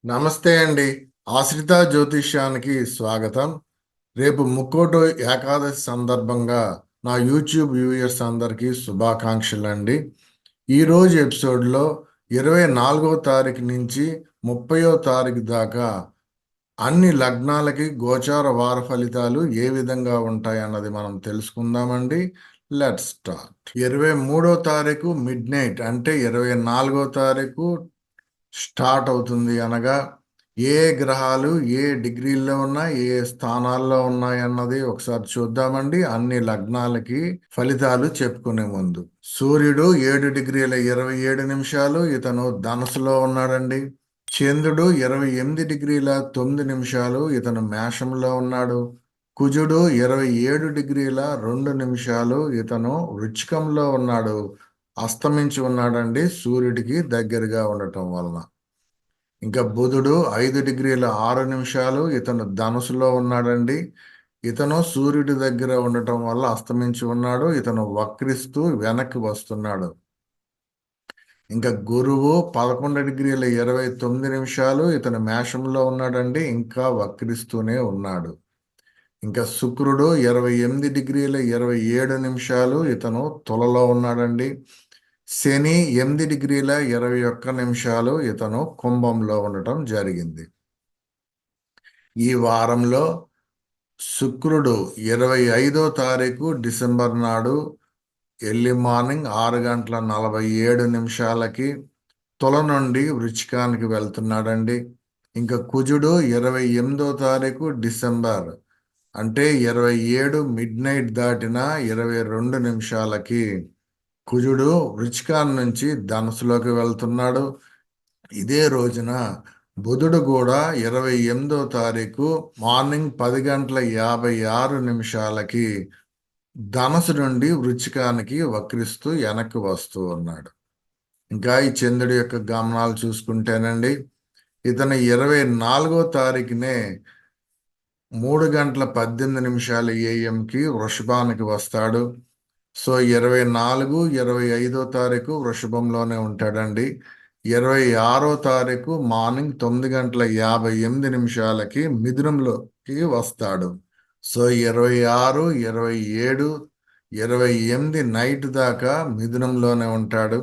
నమస్తే అండి. ఆశ్రిత జ్యోతిష్యానికి స్వాగతం. రేపు ముక్కోటి ఏకాదశి సందర్భంగా నా యూట్యూబ్ వ్యూయర్స్ అందరికీ శుభాకాంక్షలు అండి. ఈరోజు ఎపిసోడ్లో 24వ తారీఖు నుంచి 30వ తారీఖు దాకా అన్ని లగ్నాలకి గోచార వార ఫలితాలు ఏ విధంగా ఉంటాయన్నది మనం తెలుసుకుందామండి. Let's start. 23వ తారీఖు మిడ్ నైట్ అంటే 24వ తారీఖు స్టార్ట్ అవుతుంది. అనగా ఏ గ్రహాలు ఏ డిగ్రీల్లో ఉన్నాయి, ఏ స్థానాల్లో ఉన్నాయి అన్నది ఒకసారి చూద్దామండి. అన్ని లగ్నాలకి ఫలితాలు చెప్పుకునే ముందు సూర్యుడు 7 డిగ్రీల 27 నిమిషాలు ఇతను ధనుసులో ఉన్నాడండి. చంద్రుడు 28 డిగ్రీల 9 నిమిషాలు ఇతను మేషంలో ఉన్నాడు. కుజుడు 27 డిగ్రీల 2 నిమిషాలు ఇతను వృచ్చికంలో ఉన్నాడు. అస్తమించి ఉన్నాడండి, సూర్యుడికి దగ్గరగా ఉండటం వలన. ఇంకా బుధుడు 5 డిగ్రీల 6 నిమిషాలు ఇతను ధనుసులో ఉన్నాడండి. ఇతను సూర్యుడి దగ్గర ఉండటం వల్ల అస్తమించి ఉన్నాడు. ఇతను వక్రిస్తూ వెనక్కి వస్తున్నాడు. ఇంకా గురువు 11 డిగ్రీల 29 నిమిషాలు ఇతను మేషంలో ఉన్నాడండి, ఇంకా వక్రిస్తూనే ఉన్నాడు. ఇంకా శుక్రుడు 28 డిగ్రీల 27 నిమిషాలు ఇతను తులలో ఉన్నాడండి. శని 8 డిగ్రీల 21 నిమిషాలు ఇతను కుంభంలో ఉండటం జరిగింది. ఈ వారంలో శుక్రుడు 25వ తారీఖు డిసెంబర్ నాడు ఎర్లీ మార్నింగ్ 6 గంటల 47 నిమిషాలకి తుల నుండి వృచ్చికానికి వెళ్తున్నాడండి. ఇంకా కుజుడు 28వ తారీఖు డిసెంబర్ అంటే 27 మిడ్ నైట్ దాటిన 22 నిమిషాలకి కుజుడు వృచ్చికాన్ నుంచి ధనుసులోకి వెళ్తున్నాడు. ఇదే రోజున బుధుడు కూడా 28వ తారీఖు మార్నింగ్ 10 గంటల 56 నిమిషాలకి ధనుసు నుండి వృచ్చికానికి వక్రిస్తూ వెనక్కి వస్తూ ఉన్నాడు. ఇంకా ఈ చంద్రుడి యొక్క గమనాలు చూసుకుంటేనండి, ఇతను 24వ తారీఖునే 3 గంటల 18 నిమిషాలు AM వృషభానికి వస్తాడు. సో 24, 25వ తారీఖు వృషభంలోనే ఉంటాడండి. 26వ తారీఖు మార్నింగ్ 9 గంటల 58 నిమిషాలకి మిథునంలోకి వస్తాడు. సో 26, 27, 28 నైట్ దాకా మిథునంలోనే ఉంటాడు.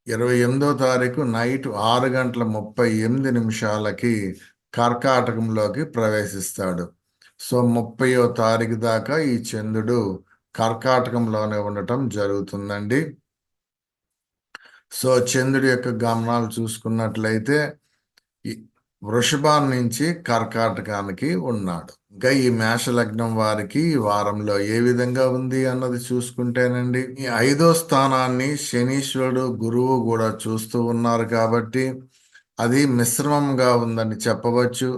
28వ తారీఖు నైట్ 6 గంటల 38 నిమిషాలకి కర్కాటకంలోకి ప్రవేశిస్తాడు. సో 30వ తారీఖు దాకా ఈ చంద్రుడు కర్కాటకంలోనే ఉండటం జరుగుతుందండి. సో చంద్రుడి యొక్క గమనాలు చూసుకున్నట్లయితే వృషభాన్ నుంచి కర్కాటకానికి ఉన్నాడు. ఇంకా ఈ మేష లగ్నం వారికి ఈ వారంలో ఏ విధంగా ఉంది అన్నది చూసుకుంటేనండి, ఈ 5వ స్థానాన్ని శనీశ్వరుడు గురువు కూడా చూస్తూ ఉన్నారు కాబట్టి అది మిశ్రమంగా ఉందని చెప్పవచ్చు.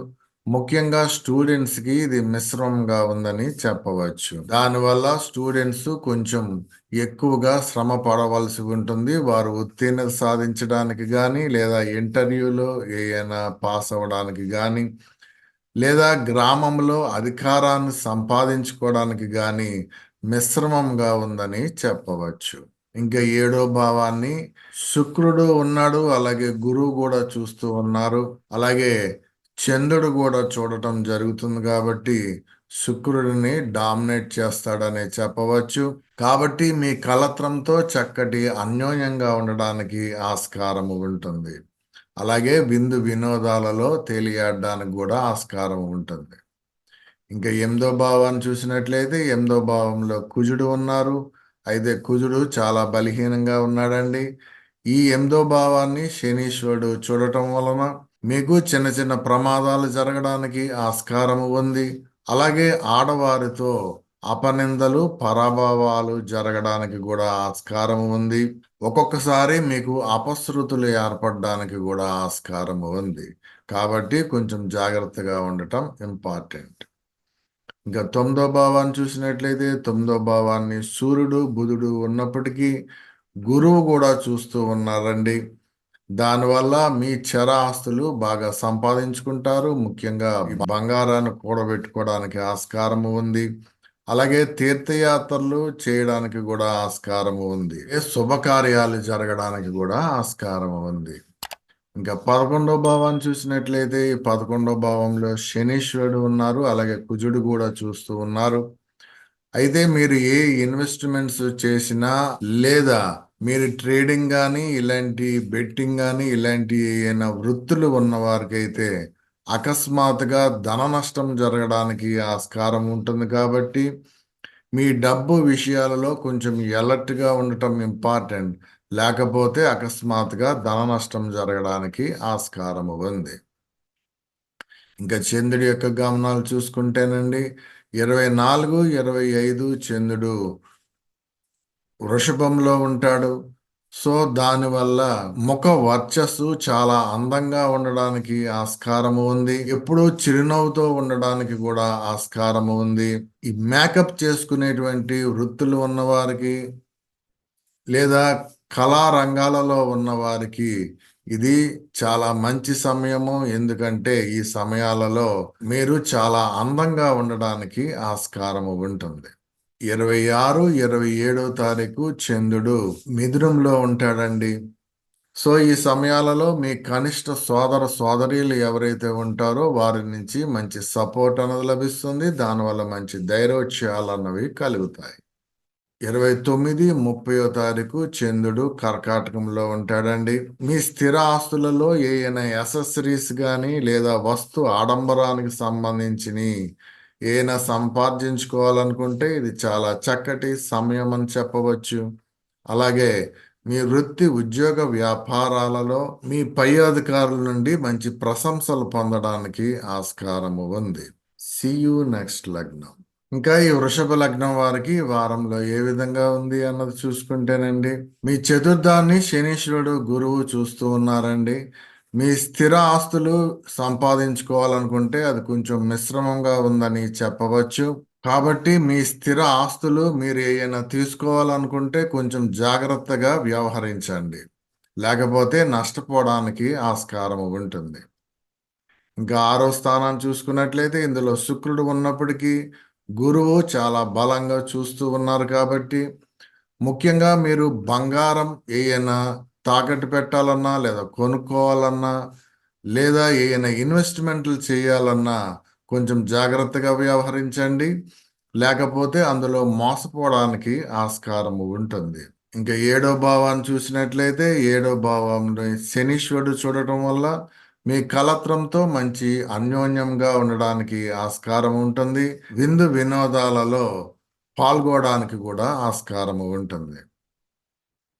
ముఖ్యంగా స్టూడెంట్స్కి ఇది మిశ్రమంగా ఉందని చెప్పవచ్చు. దానివల్ల స్టూడెంట్స్ కొంచెం ఎక్కువగా శ్రమ పడవలసి ఉంటుంది. వారు ఉత్తీర్ణత సాధించడానికి కానీ, లేదా ఇంటర్వ్యూలో ఏదైనా పాస్ అవ్వడానికి కానీ, లేదా గ్రామంలో అధికారాన్ని సంపాదించుకోవడానికి కానీ మిశ్రమంగా ఉందని చెప్పవచ్చు. ఇంకా 7వ భావాన్ని శుక్రుడు ఉన్నాడు, అలాగే గురువు కూడా చూస్తూ ఉన్నారు, అలాగే చంద్రుడు కూడా చూడటం జరుగుతుంది కాబట్టి శుక్రుడిని డామినేట్ చేస్తాడని చెప్పవచ్చు. కాబట్టి మీ కలత్రంతో చక్కటి అన్యోన్యంగా ఉండడానికి ఆస్కారం ఉంటుంది. అలాగే విందు వినోదాలలో తేలియాడడానికి కూడా ఆస్కారం ఉంటుంది. ఇంకా 8వ భావాన్ని చూసినట్లయితే 8వ భావంలో కుజుడు ఉన్నారు. అయితే కుజుడు చాలా బలహీనంగా ఉన్నాడండి. ఈ 8వ భావాన్ని శనీశ్వరుడు చూడటం వలన మీకు చిన్న చిన్న ప్రమాదాలు జరగడానికి ఆస్కారం ఉంది. అలాగే ఆడవారితో అపనిందలు పరాభవాలు జరగడానికి కూడా ఆస్కారం ఉంది. ఒక్కొక్కసారి మీకు అపశృతులు ఏర్పడడానికి కూడా ఆస్కారం ఉంది. కాబట్టి కొంచెం జాగ్రత్తగా ఉండటం ఇంపార్టెంట్. ఇంకా 9వ భావాన్ని చూసినట్లయితే 9వ భావాన్ని సూర్యుడు బుధుడు ఉన్నప్పటికీ గురువు కూడా చూస్తూ ఉన్నారండి. దానివల్ల మీ చర ఆస్తులు బాగా సంపాదించుకుంటారు. ముఖ్యంగా బంగారాన్ని కూడబెట్టుకోవడానికి ఆస్కారం ఉంది. అలాగే తీర్థయాత్రలు చేయడానికి కూడా ఆస్కారం ఉంది. శుభకార్యాలు జరగడానికి కూడా ఆస్కారం ఉంది. ఇంకా 11వ భావాన్ని చూసినట్లయితే ఈ 11వ భావంలో శనీశ్వరుడు ఉన్నారు, అలాగే కుజుడు కూడా చూస్తూ ఉన్నారు. అయితే మీరు ఏ ఇన్వెస్ట్మెంట్స్ చేసినా లేదా మీరు ట్రేడింగ్ కానీ ఇలాంటి బెట్టింగ్ కానీ ఇలాంటి ఏమైనా వృత్తులు ఉన్న వారికైతే అకస్మాత్తుగా ధన నష్టం జరగడానికి ఆస్కారం ఉంటుంది. కాబట్టి మీ డబ్బు విషయాలలో కొంచెం అలర్ట్గా ఉండటం ఇంపార్టెంట్. లేకపోతే అకస్మాత్తుగా ధన నష్టం జరగడానికి ఆస్కారం ఉంది. ఇంకా చంద్రుడి యొక్క గమనాలు చూసుకుంటేనండి 24, 25 చంద్రుడు వృషభంలో ఉంటాడు. సో దానివల్ల ముఖ వర్చస్సు చాలా అందంగా ఉండడానికి ఆస్కారము ఉంది. ఎప్పుడూ చిరునవ్వుతో ఉండడానికి కూడా ఆస్కారము ఉంది. ఈ మేకప్ చేసుకునేటువంటి వృత్తులు ఉన్నవారికి లేదా కళా రంగాలలో ఉన్న వారికి ఇది చాలా మంచి సమయము. ఎందుకంటే ఈ సమయాలలో మీరు చాలా అందంగా ఉండడానికి ఆస్కారము ఉంటుంది. 26, 27 తారీఖు చంద్రుడు మిథునంలో ఉంటాడండి. సో ఈ సమయాలలో మీ కనిష్ట సోదర సోదరీలు ఎవరైతే ఉంటారో వారి నుంచి మంచి సపోర్ట్ అనేది లభిస్తుంది. దానివల్ల మంచి ధైర్యోత్సాహాలు అన్నవి కలుగుతాయి. 29, 30 తారీఖు చంద్రుడు కర్కాటకంలో ఉంటాడండి. మీ స్థిర ఆస్తులలో ఏమైనా యాక్సెసరీస్ కానీ లేదా వస్తు ఆడంబరానికి సంబంధించిన ఏమైనా సంపాదించుకోవాలనుకుంటే ఇది చాలా చక్కటి సమయం అని చెప్పవచ్చు. అలాగే మీ వృత్తి ఉద్యోగ వ్యాపారాలలో మీ పై అధికారుల నుండి మంచి ప్రశంసలు పొందడానికి ఆస్కారము ఉంది. See you నెక్స్ట్ లగ్నం. ఇంకా ఈ వృషభ లగ్నం వారికి వారంలో ఏ విధంగా ఉంది అన్నది చూసుకుంటేనండి మీ చతుర్థాన్ని శనీశ్వరుడు గురువు చూస్తూ ఉన్నారండి. మీ స్థిర ఆస్తులు సంపాదించుకోవాలనుకుంటే అది కొంచెం మిశ్రమంగా ఉందని చెప్పవచ్చు. కాబట్టి మీ స్థిర ఆస్తులు మీరు ఏమైనా తీసుకోవాలనుకుంటే కొంచెం జాగ్రత్తగా వ్యవహరించండి, లేకపోతే నష్టపోవడానికి ఆస్కారం ఉంటుంది. ఇంకా 6వ స్థానాన్ని చూసుకున్నట్లయితే ఇందులో శుక్రుడు ఉన్నప్పటికీ గురువు చాలా బలంగా చూస్తూ ఉన్నారు. కాబట్టి ముఖ్యంగా మీరు బంగారం ఏమైనా తాకట్టు పెట్టాలన్నా లేదా కొనుక్కోవాలన్నా లేదా ఏమైనా ఇన్వెస్ట్మెంట్లు చేయాలన్నా కొంచెం జాగ్రత్తగా వ్యవహరించండి, లేకపోతే అందులో మోసపోవడానికి ఆస్కారం ఉంటుంది. ఇంకా 7వ భావాన్ని చూసినట్లయితే 7వ భావంలో శనీశ్వరుడు చూడటం వల్ల మీ కలత్రంతో మంచి అన్యోన్యంగా ఉండడానికి ఆస్కారం ఉంటుంది. విందు వినోదాలలో పాల్గొనడానికి కూడా ఆస్కారం ఉంటుంది.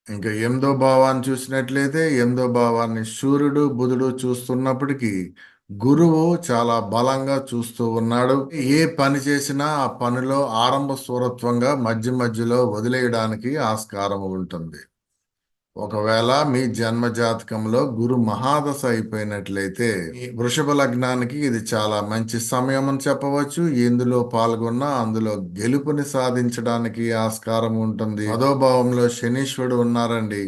ఇంకా 8వ భావాన్ని చూసినట్లయితే 8వ భావాన్ని సూర్యుడు బుధుడు చూస్తున్నప్పటికీ గురువు చాలా బలంగా చూస్తూ ఉన్నాడు. ఏ పని చేసినా ఆ పనిలో ఆరంభ స్థూరత్వంగా మధ్య మధ్యలో వదిలేయడానికి ఆస్కారం ఉంటుంది. ఒకవేళ మీ జన్మ జాతకంలో గురు మహాదశ అయిపోయినట్లయితే ఈ వృషభ లగ్నానికి ఇది చాలా మంచి సమయం అని చెప్పవచ్చు. ఇందులో పాల్గొన్నా అందులో గెలుపుని సాధించడానికి ఆస్కారం ఉంటుంది. 10వ భావంలో శనీశ్వరుడు ఉన్నారండి.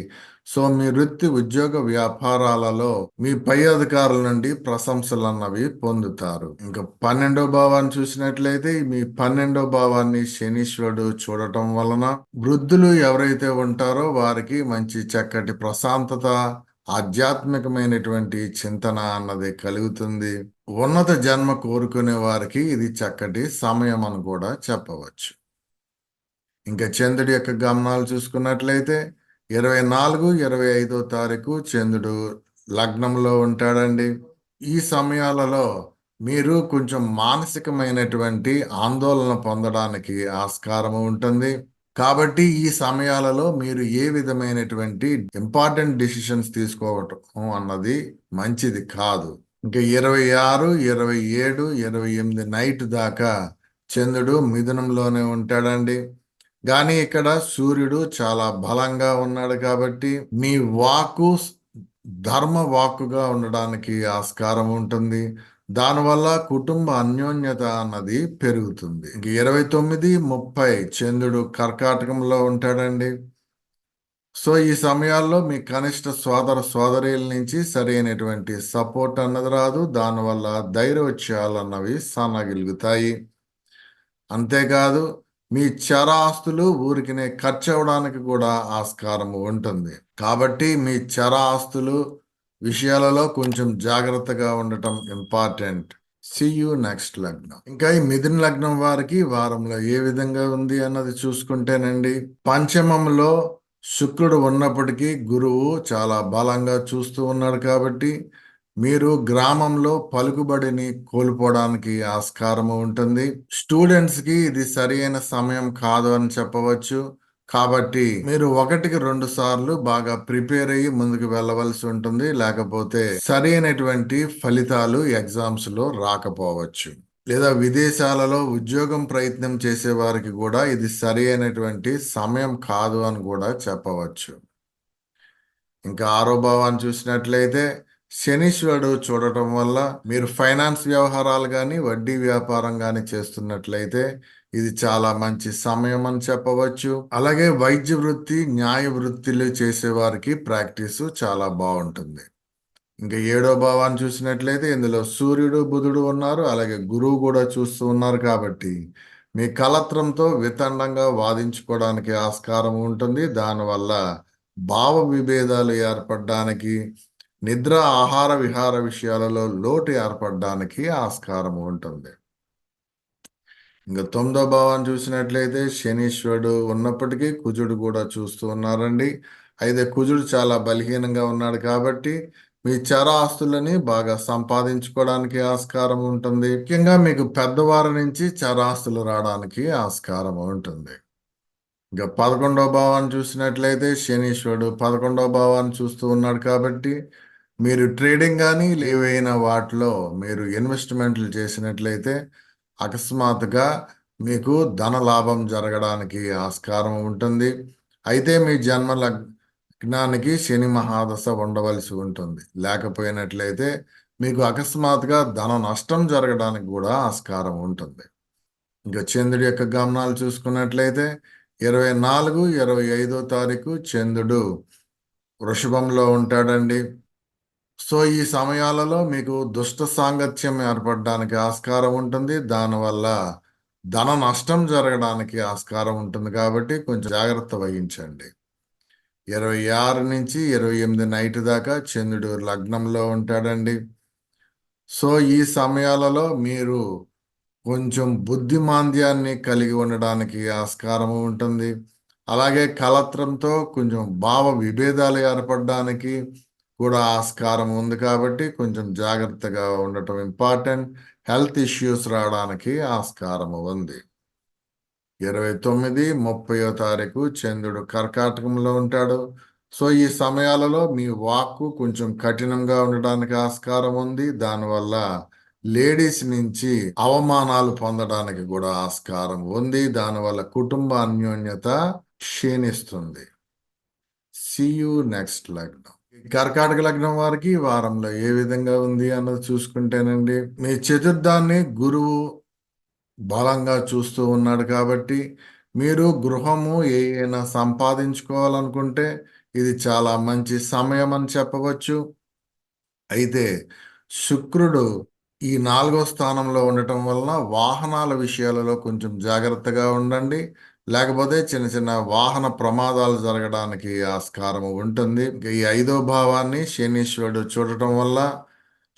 సో మీ వృత్తి ఉద్యోగ వ్యాపారాలలో మీ పై అధికారుల నుండి ప్రశంసలు అన్నవి పొందుతారు. ఇంకా 12వ భావాన్ని చూసినట్లయితే మీ 12వ భావాన్ని శనీశ్వరుడు చూడటం వలన వృద్ధులు ఎవరైతే ఉంటారో వారికి మంచి చక్కటి ప్రశాంతత, ఆధ్యాత్మికమైనటువంటి చింతన అన్నది కలుగుతుంది. ఉన్నత జన్మ కోరుకునే వారికి ఇది చక్కటి సమయం అని కూడా చెప్పవచ్చు. ఇంకా చంద్రుడి యొక్క గమనాలు చూసుకున్నట్లయితే 24, 25 తారీఖు చంద్రుడు లగ్నంలో ఉంటాడండి. ఈ సమయాలలో మీరు కొంచెం మానసికమైనటువంటి ఆందోళన పొందడానికి ఆస్కారం ఉంటుంది. కాబట్టి ఈ సమయాలలో మీరు ఏ విధమైనటువంటి ఇంపార్టెంట్ డిసిషన్స్ తీసుకోవటం అన్నది మంచిది కాదు. ఇంకా 26, 27, 28 నైట్ దాకా చంద్రుడు మిథునంలోనే ఉంటాడండి. కానీ ఇక్కడ సూర్యుడు చాలా బలంగా ఉన్నాడు. కాబట్టి మీ వాక్కు ధర్మ వాక్కుగా ఉండడానికి ఆస్కారం ఉంటుంది. దానివల్ల కుటుంబ అన్యోన్యత అన్నది పెరుగుతుంది. ఇంక 29, 30 చంద్రుడు కర్కాటకంలో ఉంటాడండి. సో ఈ సమయాల్లో మీ కనిష్ట సోదర సోదరీల నుంచి సరైనటువంటి సపోర్ట్ అన్నది రాదు. దానివల్ల ధైర్యోత్సాహాలు అన్నవి సన్నగిలుగుతాయి. అంతేకాదు మీ చర ఆస్తులు ఊరికినే ఖర్చు అవడానికి కూడా ఆస్కారం ఉంటుంది. కాబట్టి మీ చర ఆస్తులు విషయాలలో కొంచెం జాగ్రత్తగా ఉండటం ఇంపార్టెంట్. See you నెక్స్ట్ లగ్నం. ఇంకా ఈ మిథున లగ్నం వారికి వారంలో ఏ విధంగా ఉంది అన్నది చూసుకుంటేనండి, పంచమంలో శుక్రుడు ఉన్నప్పటికీ గురువు చాలా బలంగా చూస్తూ ఉన్నాడు కాబట్టి మీరు గ్రామంలో పలుకుబడిని కోల్పోవడానికి ఆస్కారం ఉంటుంది. స్టూడెంట్స్ కి ఇది సరి అయిన సమయం కాదు అని చెప్పవచ్చు. కాబట్టి మీరు ఒకటికి రెండు సార్లు బాగా ప్రిపేర్ అయ్యి ముందుకు వెళ్ళవలసి ఉంటుంది. లేకపోతే సరైనటువంటి ఫలితాలు ఎగ్జామ్స్ లో రాకపోవచ్చు. లేదా విదేశాలలో ఉద్యోగం ప్రయత్నం చేసే వారికి కూడా ఇది సరి అయినటువంటి సమయం కాదు అని కూడా చెప్పవచ్చు. ఇంకా ఆరో భావాన్ని చూసినట్లయితే శనీశ్వరుడు చూడటం వల్ల మీరు ఫైనాన్స్ వ్యవహారాలు కానీ వడ్డీ వ్యాపారం కానీ చేస్తున్నట్లయితే ఇది చాలా మంచి సమయం అని చెప్పవచ్చు. అలాగే వైద్య వృత్తి, న్యాయ వృత్తిలు చేసే వారికి ప్రాక్టీసు చాలా బాగుంటుంది. ఇంకా ఏడో భావాన్ని చూసినట్లయితే ఇందులో సూర్యుడు, బుధుడు ఉన్నారు. అలాగే గురువు కూడా చూస్తూ ఉన్నారు కాబట్టి మీ కలత్రంతో వితండంగా వాదించుకోవడానికి ఆస్కారం ఉంటుంది. దానివల్ల భావ విభేదాలు ఏర్పడడానికి, నిద్ర, ఆహార విహార విషయాలలో లోటు ఏర్పడడానికి ఆస్కారం ఉంటుంది. ఇంకా తొమ్మిదో భావాన్ని చూసినట్లయితే శనీశ్వరుడు ఉన్నప్పటికీ కుజుడు కూడా చూస్తూ ఉన్నారండి. అయితే కుజుడు చాలా బలహీనంగా ఉన్నాడు కాబట్టి మీ చర ఆస్తులని బాగా సంపాదించుకోవడానికి ఆస్కారం ఉంటుంది. ముఖ్యంగా మీకు పెద్దవారి నుంచి చరాస్తులు రావడానికి ఆస్కారం ఉంటుంది. ఇంకా 11వ భావాన్ని చూసినట్లయితే శనీశ్వరుడు 11వ భావాన్ని చూస్తూ ఉన్నాడు కాబట్టి మీరు ట్రేడింగ్ కానీ ఏవైనా వాటిలో మీరు ఇన్వెస్ట్మెంట్లు చేసినట్లయితే అకస్మాత్తుగా మీకు ధన లాభం జరగడానికి ఆస్కారం ఉంటుంది. అయితే మీ జన్మ లగ్నానికి శని మహాదశ ఉండవలసి ఉంటుంది. లేకపోయినట్లయితే మీకు అకస్మాత్తుగా ధన నష్టం జరగడానికి కూడా ఆస్కారం ఉంటుంది. ఇంకా చంద్రుడి యొక్క గమనాలు చూసుకున్నట్లయితే 24, 25 తారీఖు చంద్రుడు వృషభంలో ఉంటాడండి. సో ఈ సమయాలలో మీకు దుష్ట సాంగత్యం ఏర్పడడానికి ఆస్కారం ఉంటుంది. దానివల్ల ధన నష్టం జరగడానికి ఆస్కారం ఉంటుంది కాబట్టి కొంచెం జాగ్రత్త వహించండి. 26 నుంచి 28 నైట్ దాకా చంద్రుడు లగ్నంలో ఉంటాడండి. సో ఈ సమయాలలో మీరు కొంచెం బుద్ధిమాంద్యాన్ని కలిగి ఉండడానికి ఆస్కారం ఉంటుంది. అలాగే కలత్రంతో కొంచెం భావ విభేదాలు ఏర్పడడానికి కూడా ఆస్కారం ఉంది కాబట్టి కొంచెం జాగ్రత్తగా ఉండటం ఇంపార్టెంట్. హెల్త్ ఇష్యూస్ రావడానికి ఆస్కారం ఉంది. 29, 30 తారీఖు చంద్రుడు కర్కాటకంలో ఉంటాడు. సో ఈ సమయాలలో మీ వాక్కు కొంచెం కఠినంగా ఉండడానికి ఆస్కారం ఉంది. దానివల్ల లేడీస్ నుంచి అవమానాలు పొందడానికి కూడా ఆస్కారం ఉంది. దానివల్ల కుటుంబ అన్యోన్యత క్షీణిస్తుంది. See you నెక్స్ట్ లగ్నం. కర్కాటక లగ్నం వారికి వారంలో ఏ విధంగా ఉంది అన్నది చూసుకుంటేనండి, మీ చతుర్థాన్ని గురువు బలంగా చూస్తూ ఉన్నాడు కాబట్టి మీరు గృహము ఏమైనా సంపాదించుకోవాలనుకుంటే ఇది చాలా మంచి సమయం అని చెప్పవచ్చు. అయితే శుక్రుడు ఈ 4వ స్థానంలో ఉండటం వలన వాహనాల విషయాలలో కొంచెం జాగ్రత్తగా ఉండండి. లేకపోతే చిన్న చిన్న వాహన ప్రమాదాలు జరగడానికి ఆస్కారం ఉంటుంది. ఈ 5వ భావాన్ని శనీశ్వరుడు చూడటం వల్ల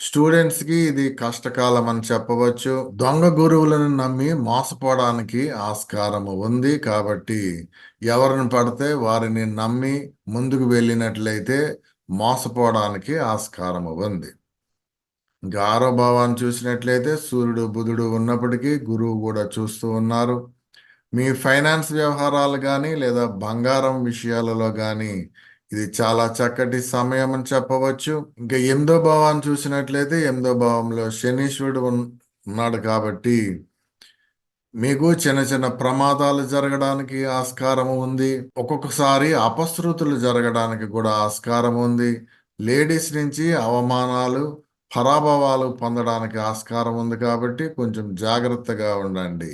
స్టూడెంట్స్ కి ఇది కష్టకాలం అని చెప్పవచ్చు. దొంగ గురువులను నమ్మి మోసపోవడానికి ఆస్కారం ఉంది కాబట్టి ఎవరిని పడితే వారిని నమ్మి ముందుకు వెళ్ళినట్లయితే మోసపోవడానికి ఆస్కారం ఉంది. ఇంకా 6వ భావాన్ని చూసినట్లయితే సూర్యుడు, బుధుడు ఉన్నప్పటికీ గురువు కూడా చూస్తూ ఉన్నారు. మీ ఫైనాన్స్ వ్యవహారాలు కానీ లేదా బంగారం విషయాలలో కానీ ఇది చాలా చక్కటి సమయం అని చెప్పవచ్చు. ఇంకా 8వ భావాన్ని చూసినట్లయితే 8వ భావంలో శనీశ్వరుడు ఉన్నాడు కాబట్టి మీకు చిన్న చిన్న ప్రమాదాలు జరగడానికి ఆస్కారం ఉంది. ఒక్కొక్కసారి అపశృతులు జరగడానికి కూడా ఆస్కారం ఉంది. లేడీస్ నుంచి అవమానాలు, పరాభవాలు పొందడానికి ఆస్కారం ఉంది కాబట్టి కొంచెం జాగ్రత్తగా ఉండండి.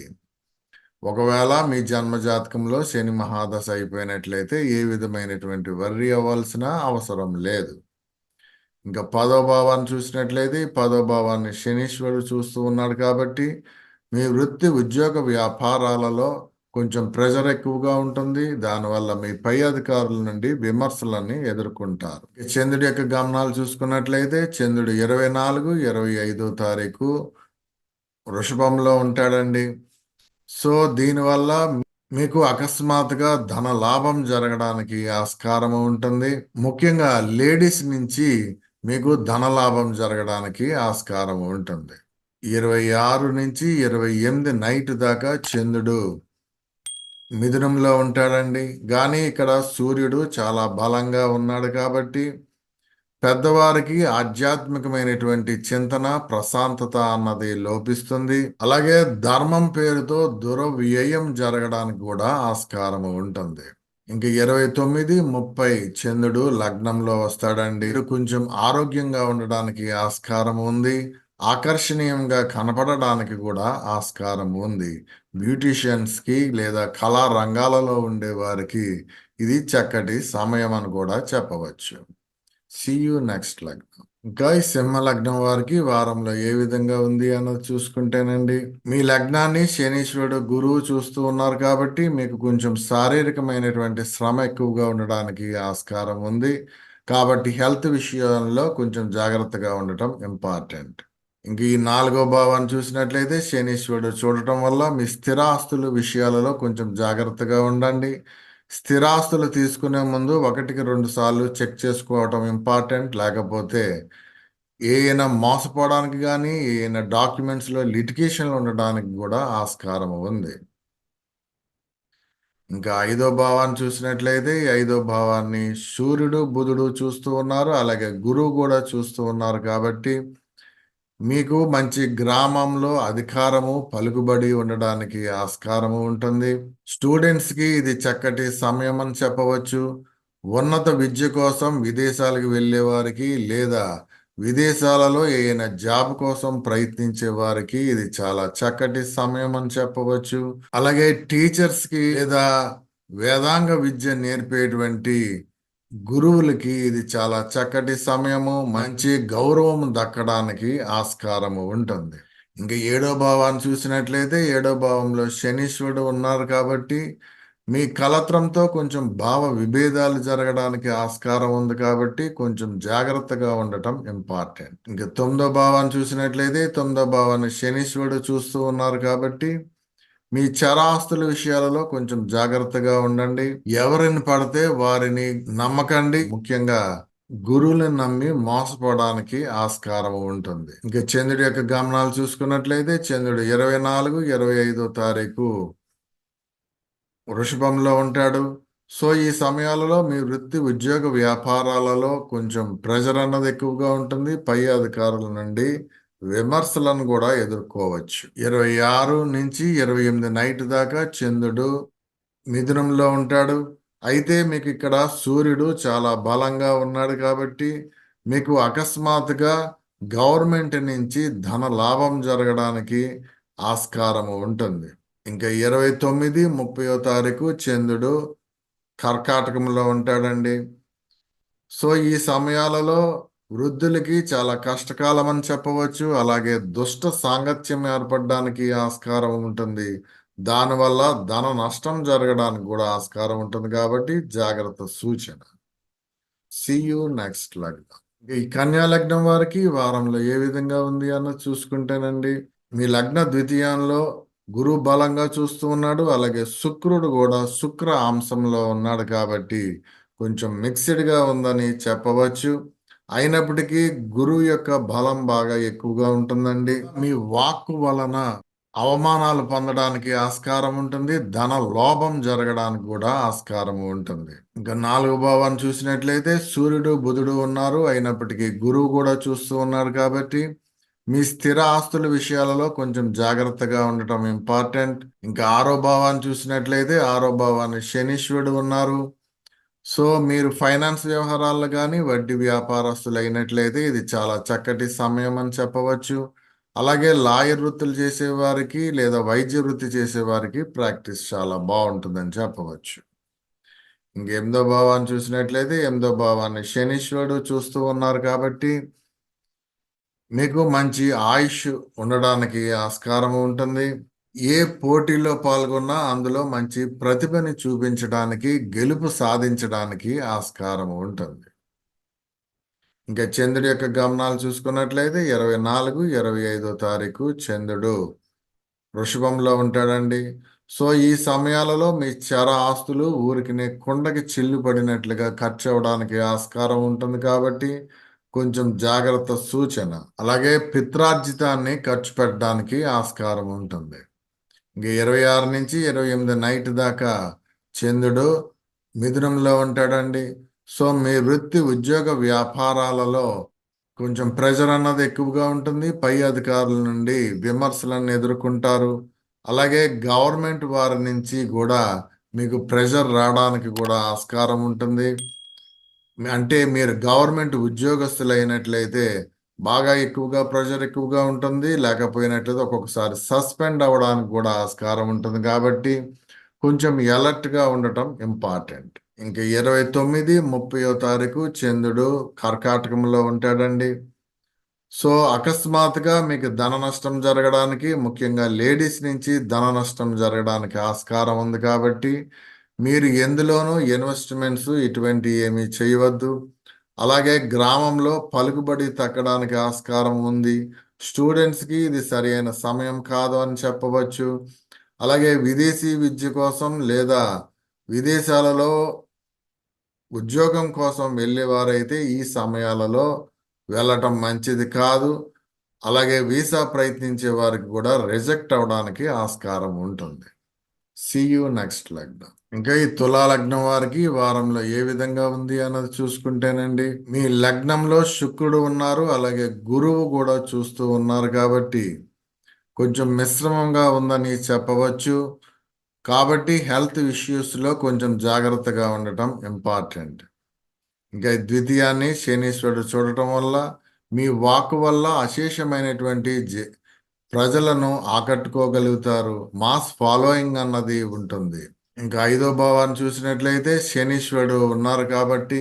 ఒకవేళ మీ జన్మజాతకంలో శని మహాదశ అయిపోయినట్లయితే ఏ విధమైనటువంటి వర్రీ అవ్వాల్సిన అవసరం లేదు. ఇంకా 10వ భావాన్ని చూసినట్లయితే 10వ భావాన్ని శనీశ్వరుడు చూస్తూ ఉన్నాడు కాబట్టి మీ వృత్తి, ఉద్యోగ వ్యాపారాలలో కొంచెం ప్రెషర్ ఎక్కువగా ఉంటుంది. దానివల్ల మీ పై అధికారుల నుండి విమర్శలని ఎదుర్కొంటారు. చంద్రుడి యొక్క గమనాలు చూసుకున్నట్లయితే చంద్రుడు 24, 25 తారీఖు వృషభంలో ఉంటాడండి. సో దీనివల్ల మీకు అకస్మాత్తుగా ధన లాభం జరగడానికి ఆస్కారం ఉంటుంది. ముఖ్యంగా లేడీస్ నుంచి మీకు ధన లాభం జరగడానికి ఆస్కారం ఉంటుంది. 26 నుంచి 28 నైట్ దాకా చంద్రుడు మిథునంలో ఉంటాడండి. కానీ ఇక్కడ సూర్యుడు చాలా బలంగా ఉన్నాడు కాబట్టి పెద్దవారికి ఆధ్యాత్మికమైనటువంటి చింతన, ప్రశాంతత అన్నది లోపిస్తుంది. అలాగే ధర్మం పేరుతో దురవ్యయం జరగడానికి కూడా ఆస్కారం ఉంటుంది. ఇంకా 29, 30 చంద్రుడు లగ్నంలో వస్తాడండి. కొంచెం ఆరోగ్యంగా ఉండడానికి ఆస్కారం ఉంది. ఆకర్షణీయంగా కనపడడానికి కూడా ఆస్కారం ఉంది. బ్యూటీషియన్స్ కి లేదా కళా రంగాలలో ఉండే వారికి ఇది చక్కటి సమయం అని కూడా చెప్పవచ్చు. See you next లగ్నం. ఇంకా ఈ సింహ లగ్నం వారికి వారంలో ఏ విధంగా ఉంది అన్నది చూసుకుంటేనండి, మీ లగ్నాన్ని శనీశ్వరుడు గురువు చూస్తూ ఉన్నారు కాబట్టి మీకు కొంచెం శారీరకమైనటువంటి శ్రమ ఎక్కువగా ఉండడానికి ఆస్కారం ఉంది. కాబట్టి హెల్త్ విషయంలో కొంచెం జాగ్రత్తగా ఉండటం ఇంపార్టెంట్. ఇంక ఈ 4వ భావాన్ని చూసినట్లయితే శనీశ్వరుడు చూడటం వల్ల మీ స్థిరాస్తుల విషయాలలో కొంచెం జాగ్రత్తగా ఉండండి. స్థిరాస్తులు తీసుకునే ముందు 1కి 2 సార్లు చెక్ చేసుకోవటం ఇంపార్టెంట్. లేకపోతే ఏమైనా మోసపోవడానికి కానీ ఏమైనా డాక్యుమెంట్స్లో లిటిగేషన్లు ఉండడానికి కూడా ఆస్కారం ఉంది. ఇంకా 5వ భావాన్ని చూసినట్లయితే ఈ 5వ భావాన్ని సూర్యుడు, బుధుడు చూస్తూ ఉన్నారు. అలాగే గురువు కూడా చూస్తూ ఉన్నారు కాబట్టి మీకు మంచి గ్రామంలో అధికారము, పలుకుబడి ఉండడానికి ఆస్కారము ఉంటుంది. స్టూడెంట్స్ కి ఇది చక్కటి సమయం అని చెప్పవచ్చు. ఉన్నత విద్య కోసం విదేశాలకు వెళ్ళే వారికి లేదా విదేశాలలో ఏదైనా జాబ్ కోసం ప్రయత్నించే వారికి ఇది చాలా చక్కటి సమయం అని చెప్పవచ్చు. అలాగే టీచర్స్ కి లేదా వేదాంగ విద్య నేర్పేటువంటి గురువులకి ఇది చాలా చక్కటి సమయము. మంచి గౌరవం దక్కడానికి ఆస్కారము ఉంటుంది. ఇంకా 7వ భావాన్ని చూసినట్లయితే 7వ భావంలో శనీశ్వరుడు ఉన్నారు కాబట్టి మీ కలత్రంతో కొంచెం భావ విభేదాలు జరగడానికి ఆస్కారం ఉంది కాబట్టి కొంచెం జాగ్రత్తగా ఉండటం ఇంపార్టెంట్. ఇంకా 9వ భావాన్ని చూసినట్లయితే 9వ భావాన్ని శనీశ్వరుడు చూస్తూ ఉన్నారు కాబట్టి మీ చరాస్తుల విషయాలలో కొంచెం జాగ్రత్తగా ఉండండి. ఎవరిని పడితే వారిని నమ్మకండి. ముఖ్యంగా గురువులను నమ్మి మోసపోవడానికి ఆస్కారం ఉంటుంది. ఇంకా చంద్రుడి యొక్క గమనాలు చూసుకున్నట్లయితే చంద్రుడు 24, 25 తారీఖు వృషభంలో ఉంటాడు. సో ఈ సమయాలలో మీ వృత్తి, ఉద్యోగ, వ్యాపారాలలో కొంచెం ప్రెషర్ అన్నది ఎక్కువగా ఉంటుంది. పై అధికారుల నుండి విమర్శలను కూడా ఎదుర్కోవచ్చు. 26 నుంచి 28 నైట్ దాకా చంద్రుడు మిథునంలో ఉంటాడు. అయితే మీకు ఇక్కడ సూర్యుడు చాలా బలంగా ఉన్నాడు కాబట్టి మీకు అకస్మాత్తుగా గవర్నమెంట్ నుంచి ధన లాభం జరగడానికి ఆస్కారం ఉంటుంది. ఇంకా 29, 30 తారీఖు చంద్రుడు కర్కాటకంలో ఉంటాడండి. సో ఈ సమయాలలో వృద్ధులకి చాలా కష్టకాలం అని చెప్పవచ్చు. అలాగే దుష్ట సాంగత్యం ఏర్పడడానికి ఆస్కారం ఉంటుంది. దానివల్ల ధన నష్టం జరగడానికి కూడా ఆస్కారం ఉంటుంది కాబట్టి జాగ్రత్త సూచన. See you next లగ్నం. ఈ కన్యా లగ్నం వారికి వారంలో ఏ విధంగా ఉంది అన్నది చూసుకుంటేనండి, మీ లగ్న ద్వితీయంలో గురువు బలంగా చూస్తూ ఉన్నాడు. అలాగే శుక్రుడు కూడా శుక్ర అంశంలో ఉన్నాడు కాబట్టి కొంచెం మిక్స్డ్గా ఉందని చెప్పవచ్చు. అయినప్పటికీ గురువు యొక్క బలం బాగా ఎక్కువగా ఉంటుందండి. మీ వాక్కు వలన అవమానాలు పొందడానికి ఆస్కారం ఉంటుంది. ధన లోభం జరగడానికి కూడా ఆస్కారం ఉంటుంది. ఇంకా 4వ భావాన్ని చూసినట్లయితే సూర్యుడు, బుధుడు ఉన్నారు. అయినప్పటికీ గురువు కూడా చూస్తూ ఉన్నారు కాబట్టి మీ స్థిర ఆస్తుల విషయాలలో కొంచెం జాగ్రత్తగా ఉండటం ఇంపార్టెంట్. ఇంకా 6వ భావాన్ని చూసినట్లయితే 6వ భావాన్ని శనీశ్వరుడు ఉన్నారు. సో మీరు ఫైనాన్స్ వ్యవహారాల్లో కానీ వడ్డీ వ్యాపారస్తులు అయినట్లయితే ఇది చాలా చక్కటి సమయం అని చెప్పవచ్చు. అలాగే లాయర్ వృత్తులు చేసేవారికి లేదా వైద్య వృత్తి చేసేవారికి ప్రాక్టీస్ చాలా బాగుంటుందని చెప్పవచ్చు. ఇంక 8వ భావాన్ని చూసినట్లయితే 8వ భావాన్ని శనీశ్వరుడు చూస్తూ ఉన్నారు కాబట్టి మీకు మంచి ఆయుష్ ఉండడానికి ఆస్కారం ఉంటుంది. ఏ పోటీలో పాల్గొన్నా అందులో మంచి ప్రతిభని చూపించడానికి, గెలుపు సాధించడానికి ఆస్కారం ఉంటుంది. ఇంకా చంద్రుడి యొక్క గమనాలు చూసుకున్నట్లయితే 24, 25 తారీఖు చంద్రుడు వృషభంలో ఉంటాడండి. సో ఈ సమయాలలో మీ చర ఆస్తులు ఊరికినే కుండకి చిల్లు పడినట్లుగా ఖర్చు అవడానికి ఆస్కారం ఉంటుంది కాబట్టి కొంచెం జాగ్రత్త సూచన. అలాగే పిత్రార్జితాన్ని ఖర్చు పెట్టడానికి ఆస్కారం ఉంటుంది. ఇంక 26 నుంచి 28 నైట్ దాకా చంద్రుడు మిథునంలో ఉంటాడండి. సో మీ వృత్తి ఉద్యోగ వ్యాపారాలలో కొంచెం ప్రెజర్ అన్నది ఎక్కువగా ఉంటుంది. పై అధికారుల నుండి విమర్శలను ఎదుర్కొంటారు. అలాగే గవర్నమెంట్ వారి నుంచి కూడా మీకు ప్రెజర్ రావడానికి కూడా ఆస్కారం ఉంటుంది. అంటే మీరు గవర్నమెంట్ ఉద్యోగస్తులు అయినట్లయితే బాగా ఎక్కువగా ప్రెషర్ ఎక్కువగా ఉంటుంది. లేకపోయినట్లయితే ఒక్కొక్కసారి సస్పెండ్ అవ్వడానికి కూడా ఆస్కారం ఉంటుంది. కాబట్టి కొంచెం అలర్ట్గా ఉండటం ఇంపార్టెంట్. ఇంకా 29, 30వ తారీఖు చంద్రుడు కర్కాటకంలో ఉంటాడండి. సో అకస్మాత్తుగా మీకు ధన నష్టం జరగడానికి, ముఖ్యంగా లేడీస్ నుంచి ధన నష్టం జరగడానికి ఆస్కారం ఉంది. కాబట్టి మీరు ఎందులోనూ ఇన్వెస్ట్మెంట్స్ ఇటువంటి ఏమీ చేయవద్దు. అలాగే గ్రామంలో పలుకుబడి తగ్గడానికి ఆస్కారం ఉంది. స్టూడెంట్స్కి ఇది సరైన సమయం కాదు అని చెప్పవచ్చు. అలాగే విదేశీ విద్య కోసం లేదా విదేశాలలో ఉద్యోగం కోసం వెళ్ళేవారైతే ఈ సమయాలలో వెళ్ళటం మంచిది కాదు. అలాగే వీసా ప్రయత్నించే వారికి కూడా రిజెక్ట్ అవడానికి ఆస్కారం ఉంటుంది. See you నెక్స్ట్ లగ్నం. ఇంకా ఈ తులా లగ్నం వారికి ఈ వారంలో ఏ విధంగా ఉంది అన్నది చూసుకుంటేనండి, మీ లగ్నంలో శుక్రుడు ఉన్నారు, అలాగే గురువు కూడా చూస్తూ ఉన్నారు. కాబట్టి కొంచెం మిశ్రమంగా ఉందని చెప్పవచ్చు. కాబట్టి హెల్త్ ఇష్యూస్లో కొంచెం జాగ్రత్తగా ఉండటం ఇంపార్టెంట్. ఇంకా ద్వితీయాన్ని శనీశ్వరుడు చూడటం వల్ల మీ వాక్ వల్ల అశేషమైనటువంటి ప్రజలను ఆకట్టుకోగలుగుతారు. మాస్ ఫాలోయింగ్ అన్నది ఉంటుంది. ఇంకా 5వ భావాన్ని చూసినట్లయితే శనీశ్వరుడు ఉన్నారు కాబట్టి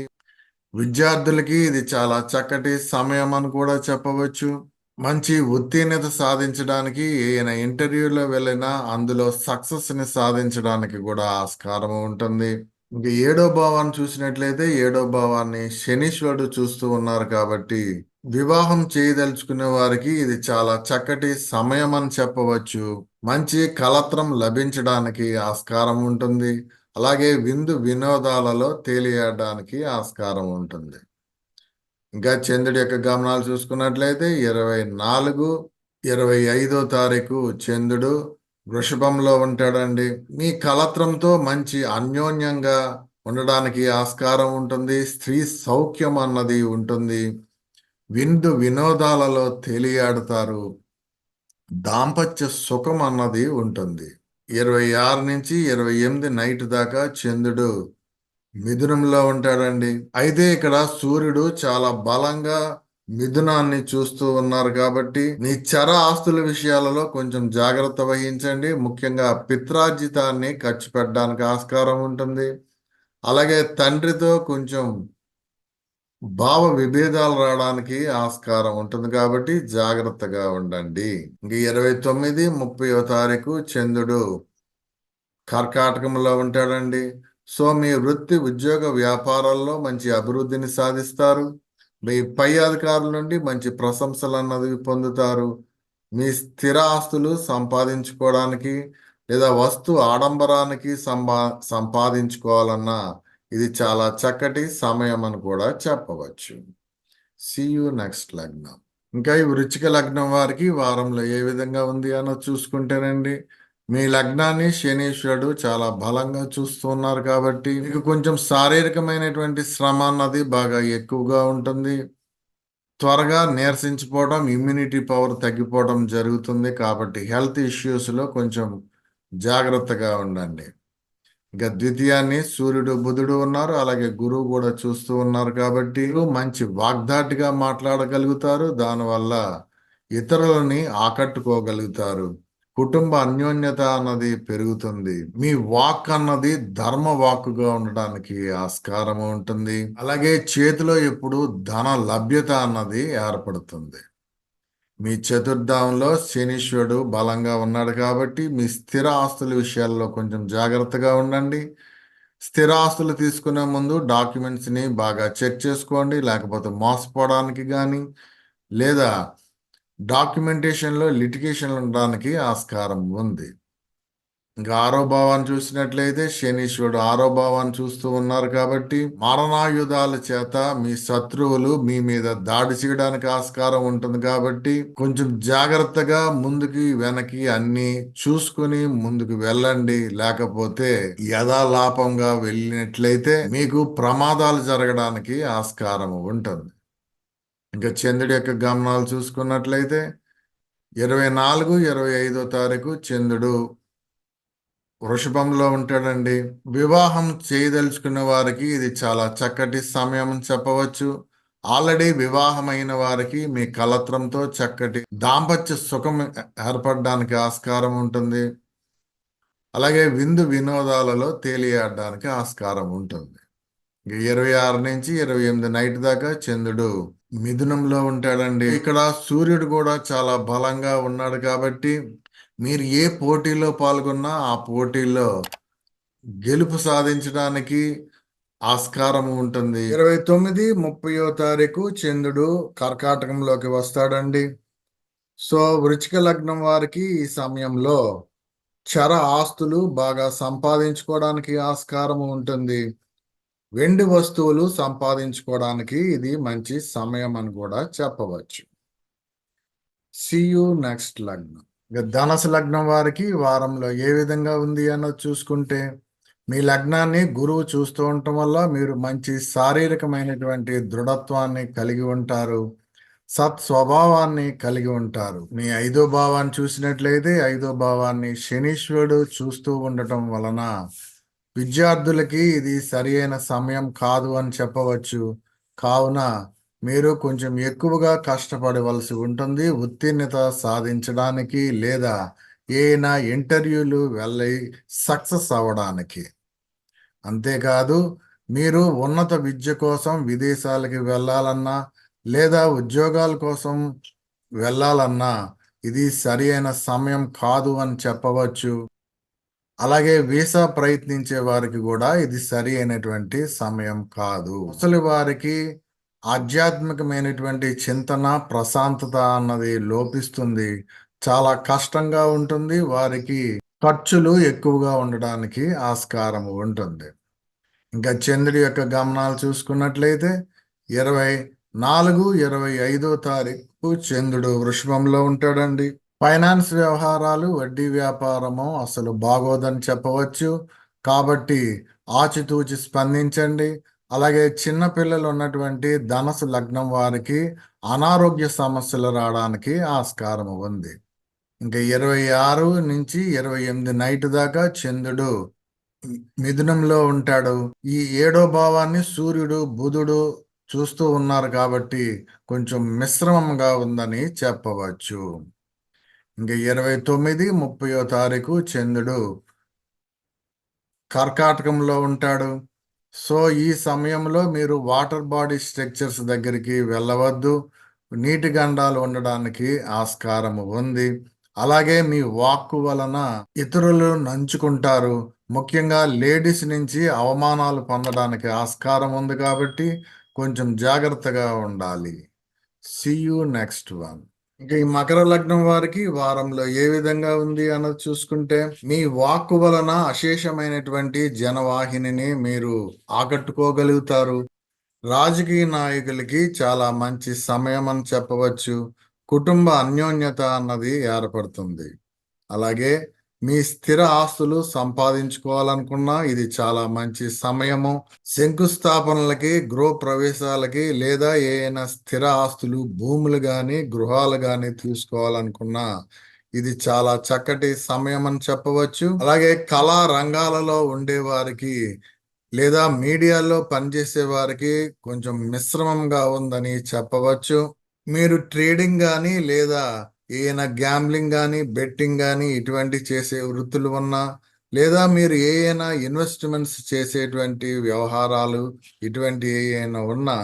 విద్యార్థులకి ఇది చాలా చక్కటి సమయం అని కూడా చెప్పవచ్చు. మంచి ఉత్తీర్ణత సాధించడానికి, ఏదైనా ఇంటర్వ్యూలో వెళ్ళినా అందులో సక్సెస్ని సాధించడానికి కూడా ఆస్కారం ఉంటుంది. ఇంక 7వ భావాన్ని చూసినట్లయితే 7వ భావాన్ని శనీశ్వరుడు చూస్తూ ఉన్నారు కాబట్టి వివాహం చేయదలుచుకునే వారికి ఇది చాలా చక్కటి సమయం అని చెప్పవచ్చు. మంచి కలత్రం లభించడానికి ఆస్కారం ఉంటుంది. అలాగే విందు వినోదాలలో తేలియాడడానికి ఆస్కారం ఉంటుంది. ఇంకా చంద్రుడి యొక్క గమనాలు చూసుకున్నట్లయితే 24, 25 తారీఖు చంద్రుడు వృషభంలో ఉంటాడండి. మీ కలత్రంతో మంచి అన్యోన్యంగా ఉండడానికి ఆస్కారం ఉంటుంది. స్త్రీ సౌఖ్యం అన్నది ఉంటుంది. విందు వినోదాలలో తేలియాడుతారు. దాంపత్య సుఖం అన్నది ఉంటుంది. 26 నుంచి 28 నైట్ దాకా చంద్రుడు మిథునంలో ఉంటాడండి. అయితే ఇక్కడ సూర్యుడు చాలా బలంగా మిథునాన్ని చూస్తూ ఉన్నారు కాబట్టి మీ చర ఆస్తుల విషయాలలో కొంచెం జాగ్రత్త వహించండి. ముఖ్యంగా పిత్రార్జితాన్ని ఖర్చు పెట్టడానికి ఆస్కారం ఉంటుంది. అలాగే తండ్రితో కొంచెం భావ విభేదాలు రావడానికి ఆస్కారం ఉంటుంది కాబట్టి జాగ్రత్తగా ఉండండి. ఇంక 29, 30వ తారీఖు చంద్రుడు కర్కాటకంలో ఉంటాడండి. సో మీ వృత్తి ఉద్యోగ వ్యాపారాల్లో మంచి అభివృద్ధిని సాధిస్తారు. మీ పై అధికారుల నుండి మంచి ప్రశంసలు అన్నది పొందుతారు. మీ స్థిర ఆస్తులు సంపాదించుకోవడానికి లేదా వస్తు ఆడంబరానికి సంపాదించుకోవాలన్నా ఇది చాలా చక్కటి సమయం అని కూడా చెప్పవచ్చు. See you నెక్స్ట్ లగ్నం. ఇంకా ఈ వృశ్చిక లగ్నం వారికి వారంలో ఏ విధంగా ఉంది అన్నది చూసుకుంటేనండి, మీ లగ్నాన్ని శనీశ్వరుడు చాలా బలంగా చూస్తున్నారు కాబట్టి మీకు కొంచెం శారీరకమైనటువంటి శ్రమ అన్నది బాగా ఎక్కువగా ఉంటుంది. త్వరగా నీరసించిపోవడం, ఇమ్యూనిటీ పవర్ తగ్గిపోవడం జరుగుతుంది. కాబట్టి హెల్త్ ఇష్యూస్లో కొంచెం జాగ్రత్తగా ఉండండి. ఇంకా ద్వితీయాన్ని సూర్యుడు బుధుడు ఉన్నారు, అలాగే గురువు కూడా చూస్తూ ఉన్నారు కాబట్టి మంచి వాగ్దాటిగా మాట్లాడగలుగుతారు. దానివల్ల ఇతరులని ఆకట్టుకోగలుగుతారు. కుటుంబ అన్యోన్యత అన్నది పెరుగుతుంది. మీ వాక్ అన్నది ధర్మ వాక్కుగా ఉండడానికి ఆస్కారం ఉంటుంది. అలాగే చేతిలో ఎప్పుడు ధన లభ్యత అన్నది ఏర్పడుతుంది. మీ చతుర్థంలో శనీశ్వరుడు బలంగా ఉన్నాడు కాబట్టి మీ స్థిర ఆస్తుల విషయాల్లో కొంచెం జాగ్రత్తగా ఉండండి. స్థిర ఆస్తులు తీసుకునే ముందు డాక్యుమెంట్స్ని బాగా చెక్ చేసుకోండి, లేకపోతే మోసపోవడానికి కానీ లేదా డాక్యుమెంటేషన్లో లిటిగేషన్ ఉండడానికి ఆస్కారం ఉంది. ఇంకా ఆరో భావాన్ని చూసినట్లయితే శనీశ్వరుడు ఆరో భావాన్ని చూస్తూ ఉన్నారు కాబట్టి మరణాయుధాల చేత మీ శత్రువులు మీ మీద దాడి చేయడానికి ఆస్కారం ఉంటుంది కాబట్టి కొంచెం జాగ్రత్తగా ముందుకి వెనక్కి అన్ని చూసుకుని ముందుకు వెళ్ళండి. లేకపోతే యథాలాపంగా వెళ్ళినట్లయితే మీకు ప్రమాదాలు జరగడానికి ఆస్కారం ఉంటుంది. ఇంకా చంద్రుడి యొక్క గమనాలు చూసుకున్నట్లయితే 24, 25 తారీఖు చంద్రుడు వృషభంలో ఉంటాడండి. వివాహం చేయదలుచుకున్న వారికి ఇది చాలా చక్కటి సమయం అని చెప్పవచ్చు. ఆల్రెడీ వివాహమైన వారికి మీ కలత్రంతో చక్కటి దాంపత్య సుఖం ఏర్పడడానికి ఆస్కారం ఉంటుంది. అలాగే విందు వినోదాలలో తేలియాడడానికి ఆస్కారం ఉంటుంది. 26 నుంచి 28 నైట్ దాకా చంద్రుడు మిథునంలో ఉంటాడండి. ఇక్కడ సూర్యుడు కూడా చాలా బలంగా ఉన్నాడు కాబట్టి మీరు ఏ పోటీలో పాల్గొన్నా ఆ పోటీల్లో గెలుపు సాధించడానికి ఆస్కారం ఉంటుంది. 29, 30 తారీఖు చంద్రుడు కర్కాటకంలోకి వస్తాడండి. సో వృశ్చిక లగ్నం వారికి ఈ సమయంలో చర ఆస్తులు బాగా సంపాదించుకోవడానికి ఆస్కారం ఉంటుంది. వెండి వస్తువులు సంపాదించుకోవడానికి ఇది మంచి సమయం అని కూడా చెప్పవచ్చు. సియు నెక్స్ట్ లగ్నం. ధనసు లగ్నం వారికి వారంలో ఏ విధంగా ఉంది అన్నది చూసుకుంటే మీ లగ్నాన్ని గురువు చూస్తూ ఉండటం వల్ల మీరు మంచి శారీరకమైనటువంటి దృఢత్వాన్ని కలిగి ఉంటారు. సత్ స్వభావాన్ని కలిగి ఉంటారు. మీ 5వ భావాన్ని చూసినట్లయితే 5వ భావాన్ని శనీశ్వరుడు చూస్తూ ఉండటం వలన విద్యార్థులకి ఇది సరి అయిన సమయం కాదు అని చెప్పవచ్చు. కావున మీరు కొంచెం ఎక్కువగా కష్టపడవలసి ఉంటుంది ఉత్తీర్ణత సాధించడానికి లేదా ఏదైనా ఇంటర్వ్యూలు వెళ్ళి సక్సెస్ అవ్వడానికి. అంతేకాదు మీరు ఉన్నత విద్య కోసం విదేశాలకి వెళ్ళాలన్నా లేదా ఉద్యోగాల కోసం వెళ్ళాలన్నా ఇది సరి అయిన సమయం కాదు అని చెప్పవచ్చు. అలాగే వీసా ప్రయత్నించే వారికి కూడా ఇది సరి అయినటువంటి సమయం కాదు. అసలు వారికి ఆధ్యాత్మికమైనటువంటి చింతన ప్రశాంతత అన్నది లోపిస్తుంది. చాలా కష్టంగా ఉంటుంది. వారికి ఖర్చులు ఎక్కువగా ఉండడానికి ఆస్కారం ఉంటుంది. ఇంకా చంద్రుడి యొక్క గమనాలు చూసుకున్నట్లయితే 24, 25 తారీఖు చంద్రుడు వృషభంలో ఉంటాడండి. ఫైనాన్స్ వ్యవహారాలు వడ్డీ వ్యాపారము అసలు బాగోదని చెప్పవచ్చు. కాబట్టి ఆచితూచి స్పందించండి. అలాగే చిన్న పిల్లలు ఉన్నటువంటి ధనసు లగ్నం వారికి అనారోగ్య సమస్యలు రావడానికి ఆస్కారం ఉంది. ఇంకా 26 నుంచి 28 నైట్ దాకా చంద్రుడు మిథునంలో ఉంటాడు. ఈ 7వ భావాన్ని సూర్యుడు బుధుడు చూస్తూ ఉన్నారు కాబట్టి కొంచెం మిశ్రమంగా ఉందని చెప్పవచ్చు. ఇంకా 29, 30 తారీఖు చంద్రుడు కర్కాటకంలో ఉంటాడు. సో ఈ సమయంలో మీరు వాటర్ బాడీ స్ట్రక్చర్స్ దగ్గరికి వెళ్ళవద్దు. నీటి గండాలు ఉండడానికి ఆస్కారం ఉంది. అలాగే మీ వాక్కు వలన ఇతరులు నంచుకుంటారు. ముఖ్యంగా లేడీస్ నుంచి అవమానాలు పొందడానికి ఆస్కారం ఉంది కాబట్టి కొంచెం జాగ్రత్తగా ఉండాలి. See you next one. ఇంకా ఈ మకర లగ్నం వారికి వారంలో ఏ విధంగా ఉంది అన్నది చూసుకుంటే మీ వాక్కు వలన అశేషమైనటువంటి జనవాహినిని మీరు ఆకట్టుకోగలుగుతారు. రాజకీయ నాయకులకి చాలా మంచి సమయం అని చెప్పవచ్చు. కుటుంబ అన్యోన్యత అన్నది ఏర్పడుతుంది. అలాగే మీ స్థిర ఆస్తులు సంపాదించుకోవాలనుకున్నా ఇది చాలా మంచి సమయము. శంకుస్థాపనలకి గృహ ప్రవేశాలకి లేదా ఏదైనా స్థిర ఆస్తులు భూములు గాని గృహాలు గాని తీసుకోవాలనుకున్నా ఇది చాలా చక్కటి సమయం అని చెప్పవచ్చు. అలాగే కళా రంగాలలో ఉండే వారికి లేదా మీడియాలో పనిచేసే వారికి కొంచెం మిశ్రమంగా ఉందని చెప్పవచ్చు. మీరు ట్రేడింగ్ కానీ లేదా ఏదైనా గ్యాంబ్లింగ్ కానీ బెట్టింగ్ కానీ ఇటువంటి చేసే వృత్తులు ఉన్నా లేదా మీరు ఏదైనా ఇన్వెస్ట్మెంట్స్ చేసేటువంటి వ్యవహారాలు ఇటువంటి ఏమైనా ఉన్నా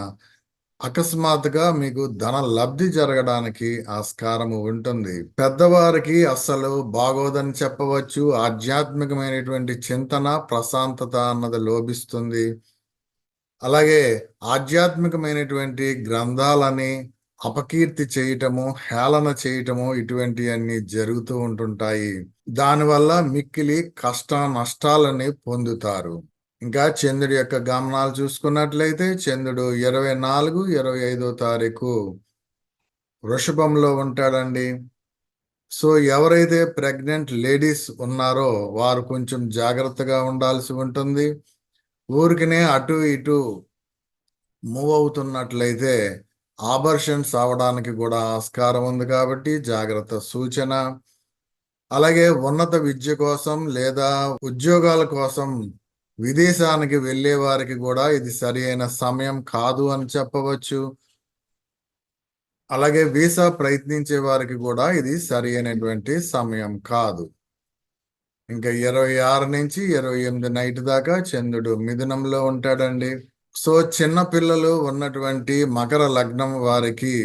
అకస్మాత్తుగా మీకు ధన లబ్ధి జరగడానికి ఆస్కారము ఉంటుంది. పెద్దవారికి అస్సలు బాగోదని చెప్పవచ్చు. ఆధ్యాత్మికమైనటువంటి చింతన, ప్రశాంతత అన్నది లోభిస్తుంది. అలాగే ఆధ్యాత్మికమైనటువంటి గ్రంథాలని అపకీర్తి చేయటము, హేళన చేయటము ఇటువంటివన్నీ జరుగుతూ ఉంటుంటాయి. దానివల్ల మిక్కిలి కష్ట నష్టాలని పొందుతారు. ఇంకా చంద్రుడి యొక్క గమనాలు చూసుకున్నట్లయితే చంద్రుడు 24, 25 తారీఖు వృషభంలో ఉంటాడండి. సో ఎవరైతే ప్రెగ్నెంట్ లేడీస్ ఉన్నారో వారు కొంచెం జాగ్రత్తగా ఉండాల్సి ఉంటుంది. ఊరికినే అటు ఇటు మూవ్ అవుతున్నట్లయితే ఆబర్షన్స్ అవడానికి కూడా ఆస్కారం ఉంది కాబట్టి జాగ్రత్త సూచన. అలాగే ఉన్నత విద్య కోసం లేదా ఉద్యోగాల కోసం విదేశానికి వెళ్ళే వారికి కూడా ఇది సరి అయిన సమయం కాదు అని చెప్పవచ్చు. అలాగే వీసా ప్రయత్నించే వారికి కూడా ఇది సరి అయినటువంటి సమయం కాదు. ఇంకా 26 నుంచి 28 నైట్ దాకా చంద్రుడు మిథునంలో ఉంటాడండి. సో చిన్న పిల్లలు ఉన్నటువంటి మకర లగ్నం వారికి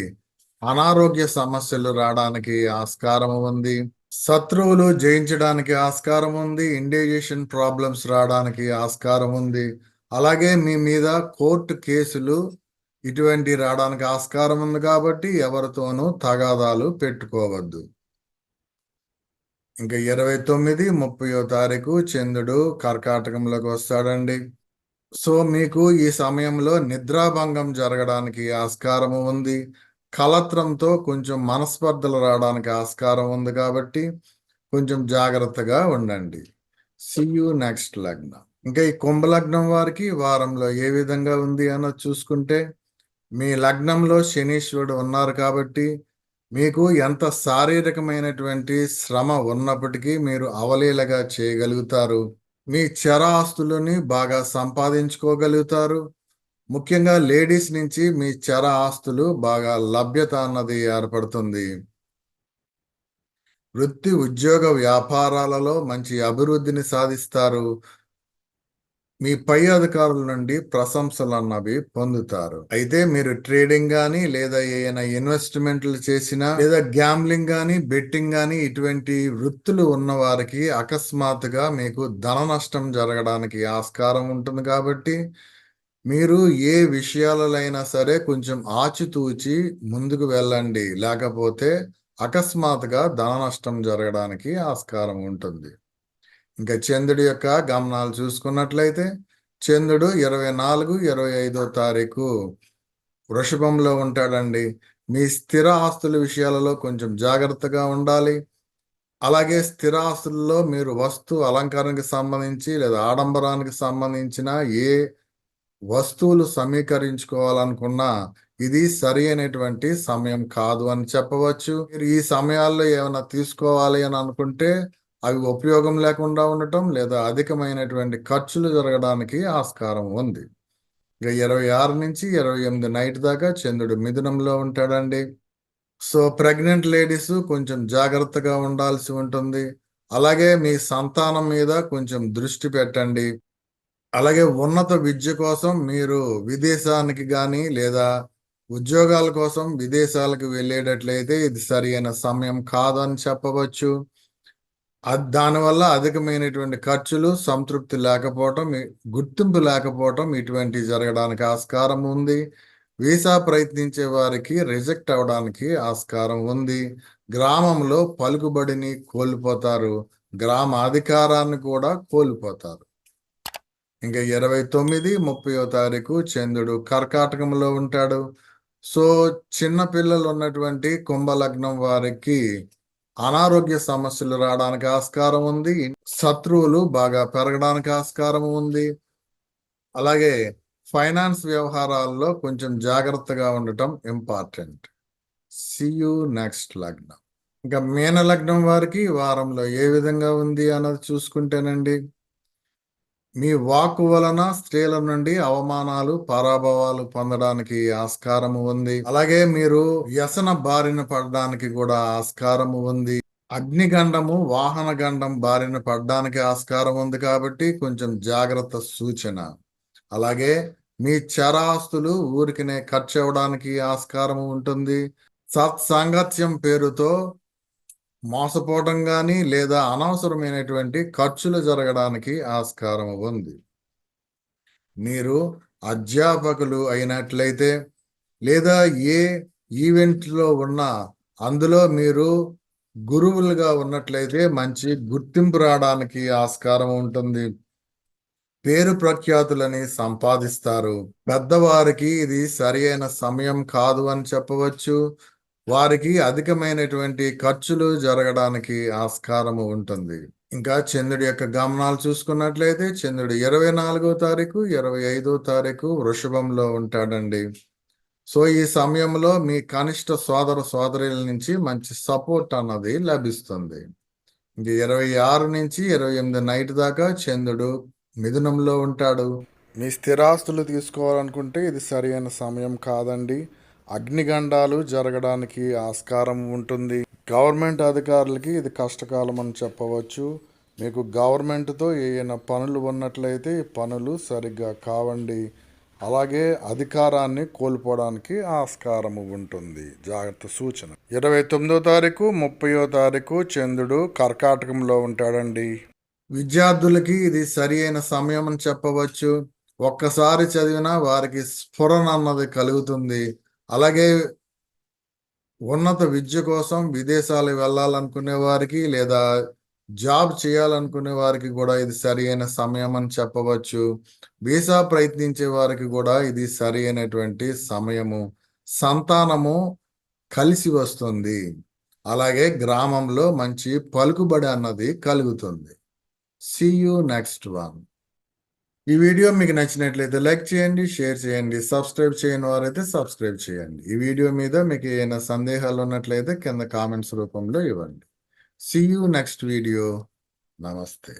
అనారోగ్య సమస్యలు రావడానికి ఆస్కారం ఉంది. శత్రువులు జయించడానికి ఆస్కారం ఉంది. ఇండైజేషన్ ప్రాబ్లమ్స్ రావడానికి ఆస్కారం ఉంది. అలాగే మీ మీద కోర్టు కేసులు ఇటువంటి రావడానికి ఆస్కారం ఉంది కాబట్టి ఎవరితోనూ తగాదాలు పెట్టుకోవద్దు. ఇంకా 29, 30 తారీఖు చంద్రుడు కర్కాటకంలోకి వస్తాడండి. సో మీకు ఈ సమయంలో నిద్రాభంగం జరగడానికి ఆస్కారము ఉంది. కలత్రంతో కొంచెం మనస్పర్ధలు రావడానికి ఆస్కారం ఉంది కాబట్టి కొంచెం జాగ్రత్తగా ఉండండి. See you నెక్స్ట్ లగ్నం. ఇంకా ఈ కుంభలగ్నం వారికి వారంలో ఏ విధంగా ఉంది అన్నది చూసుకుంటే మీ లగ్నంలో శనీశ్వరుడు ఉన్నారు కాబట్టి మీకు ఎంత శారీరకమైనటువంటి శ్రమ ఉన్నప్పటికీ మీరు అవలీలగా చేయగలుగుతారు. మీ చర ఆస్తులని బాగా సంపాదించుకోగలుగుతారు. ముఖ్యంగా లేడీస్ నుంచి మీ చర ఆస్తులు బాగా లభ్యత అన్నది ఏర్పడుతుంది. వృత్తి ఉద్యోగ వ్యాపారాలలో మంచి అభివృద్ధిని సాధిస్తారు. మీ పై అధికారుల నుండి ప్రశంసలు అన్నవి పొందుతారు. అయితే మీరు ట్రేడింగ్ గానీ లేదా ఏదైనా ఇన్వెస్ట్మెంట్లు చేసినా లేదా గ్యాంబ్లింగ్ గానీ బెట్టింగ్ గానీ ఇటువంటి వృత్తులు ఉన్న వారికి అకస్మాత్తుగా మీకు ధన నష్టం జరగడానికి ఆస్కారం ఉంటుంది కాబట్టి మీరు ఏ విషయాలలో అయినా సరే కొంచెం ఆచితూచి ముందుకు వెళ్ళండి. లేకపోతే అకస్మాత్తుగా ధన నష్టం జరగడానికి ఆస్కారం ఉంటుంది. ఇంకా చంద్రుడి యొక్క గమనాలు చూసుకున్నట్లయితే చంద్రుడు 24, 25 తారీఖు వృషభంలో ఉంటాడండి. మీ స్థిర ఆస్తుల విషయాలలో కొంచెం జాగ్రత్తగా ఉండాలి. అలాగే స్థిర ఆస్తుల్లో మీరు వస్తు అలంకరణకి సంబంధించి లేదా ఆడంబరానికి సంబంధించిన ఏ వస్తువులు సమీకరించుకోవాలనుకున్నా ఇది సరి అయినటువంటి సమయం కాదు అని చెప్పవచ్చు. మీరు ఈ సమయాల్లో ఏమైనా తీసుకోవాలి అని అనుకుంటే అవి ఉపయోగం లేకుండా ఉండటం లేదా అధికమైనటువంటి ఖర్చులు జరగడానికి ఆస్కారం ఉంది. ఇక 26 నుంచి 28 నైట్ దాకా చంద్రుడు మిథునంలో ఉంటాడండి. సో ప్రెగ్నెంట్ లేడీస్ కొంచెం జాగ్రత్తగా ఉండాల్సి ఉంటుంది. అలాగే మీ సంతానం మీద కొంచెం దృష్టి పెట్టండి. అలాగే ఉన్నత విద్య కోసం మీరు విదేశానికి కానీ లేదా ఉద్యోగాల కోసం విదేశాలకు వెళ్ళేటట్లయితే ఇది సరి అయిన సమయం కాదని చెప్పవచ్చు. దానివల్ల అధికమైనటువంటి ఖర్చులు, సంతృప్తి లేకపోవటం, గుర్తింపు లేకపోవటం ఇటువంటి జరగడానికి ఆస్కారం ఉంది. వీసా ప్రయత్నించే వారికి రిజెక్ట్ అవడానికి ఆస్కారం ఉంది. గ్రామంలో పలుకుబడిని కోల్పోతారు. గ్రామ అధికారాన్ని కూడా కోల్పోతారు. ఇంకా 29, 30 తారీఖు చంద్రుడు కర్కాటకంలో ఉంటాడు. సో చిన్న పిల్లలు ఉన్నటువంటి కుంభలగ్నం వారికి అనారోగ్య సమస్యలు రావడానికి ఆస్కారం ఉంది. శత్రువులు బాగా పెరగడానికి ఆస్కారం ఉంది. అలాగే ఫైనాన్స్ వ్యవహారాల్లో కొంచెం జాగ్రత్తగా ఉండటం ఇంపార్టెంట్. See you నెక్స్ట్ లగ్నం. ఇంకా మీన లగ్నం వారికి వారంలో ఏ విధంగా ఉంది అన్నది చూసుకుంటేనండి మీ వాక్కు వలన స్త్రీల నుండి అవమానాలు, పరాభవాలు పొందడానికి ఆస్కారము ఉంది. అలాగే మీరు వ్యసన బారిన పడడానికి కూడా ఆస్కారము ఉంది. అగ్నిగండము, వాహన గండం బారిన పడడానికి ఆస్కారం ఉంది కాబట్టి కొంచెం జాగ్రత్త సూచన. అలాగే మీ చరాస్తులు ఊరికినే ఖర్చు అవ్వడానికి ఆస్కారం ఉంటుంది. సత్సాంగత్యం పేరుతో మోసపోవడం గాని లేదా అనవసరమైనటువంటి ఖర్చులు జరగడానికి ఆస్కారం ఉంది. మీరు అధ్యాపకులు అయినట్లయితే లేదా ఏ ఈవెంట్లో ఉన్నా అందులో మీరు గురువులుగా ఉన్నట్లయితే మంచి గుర్తింపు రావడానికి ఆస్కారం ఉంటుంది. పేరు ప్రఖ్యాతులని సంపాదిస్తారు. పెద్దవారికి ఇది సరి అయిన సమయం కాదు అని చెప్పవచ్చు. వారికి అధికమైనటువంటి ఖర్చులు జరగడానికి ఆస్కారము ఉంటుంది. ఇంకా చంద్రుడి యొక్క గమనాలు చూసుకున్నట్లయితే చంద్రుడు 24వ తారీఖు 25వ తారీఖు వృషభంలో ఉంటాడండి. సో ఈ సమయంలో మీ కనిష్ట సోదర సోదరుల నుంచి మంచి సపోర్ట్ అన్నది లభిస్తుంది. ఇంక 26 నుంచి 28 నైట్ దాకా చంద్రుడు మిథునంలో ఉంటాడు. మీ స్థిరాస్తులు తీసుకోవాలనుకుంటే ఇది సరైన సమయం కాదండి. అగ్నిగండాలు జరగడానికి ఆస్కారం ఉంటుంది. గవర్నమెంట్ అధికారులకి ఇది కష్టకాలం అని చెప్పవచ్చు. మీకు గవర్నమెంట్తో ఏమైనా పనులు ఉన్నట్లయితే పనులు సరిగ్గా కావండి. అలాగే అధికారాన్ని కోల్పోవడానికి ఆస్కారము ఉంటుంది. జాగ్రత్త సూచన. 29వ తారీఖు 30వ తారీఖు చంద్రుడు కర్కాటకంలో ఉంటాడండి. విద్యార్థులకి ఇది సరి అయిన సమయం అని చెప్పవచ్చు. ఒక్కసారి చదివినా వారికి స్ఫురణ అన్నది కలుగుతుంది. అలాగే ఉన్నత విద్య కోసం విదేశాలు వెళ్ళాలనుకునే వారికి లేదా జాబ్ చేయాలనుకునే వారికి కూడా ఇది సరి అయిన సమయం అని చెప్పవచ్చు. వీసా ప్రయత్నించే వారికి కూడా ఇది సరి అయినటువంటి సమయము. సంతానము కలిసి వస్తుంది. అలాగే గ్రామంలో మంచి పలుకుబడి అన్నది కలుగుతుంది. See you next one. ఈ వీడియో మీకు నచ్చినట్లయితే లైక్ చేయండి, షేర్ చేయండి, సబ్స్క్రైబ్ చేయని వారైతే సబ్స్క్రైబ్ చేయండి. ఈ వీడియో మీద మీకు ఏమైనా సందేహాలు ఉన్నట్లయితే కింద కామెంట్స్ రూపంలో ఇవ్వండి. See you next video. నమస్తే.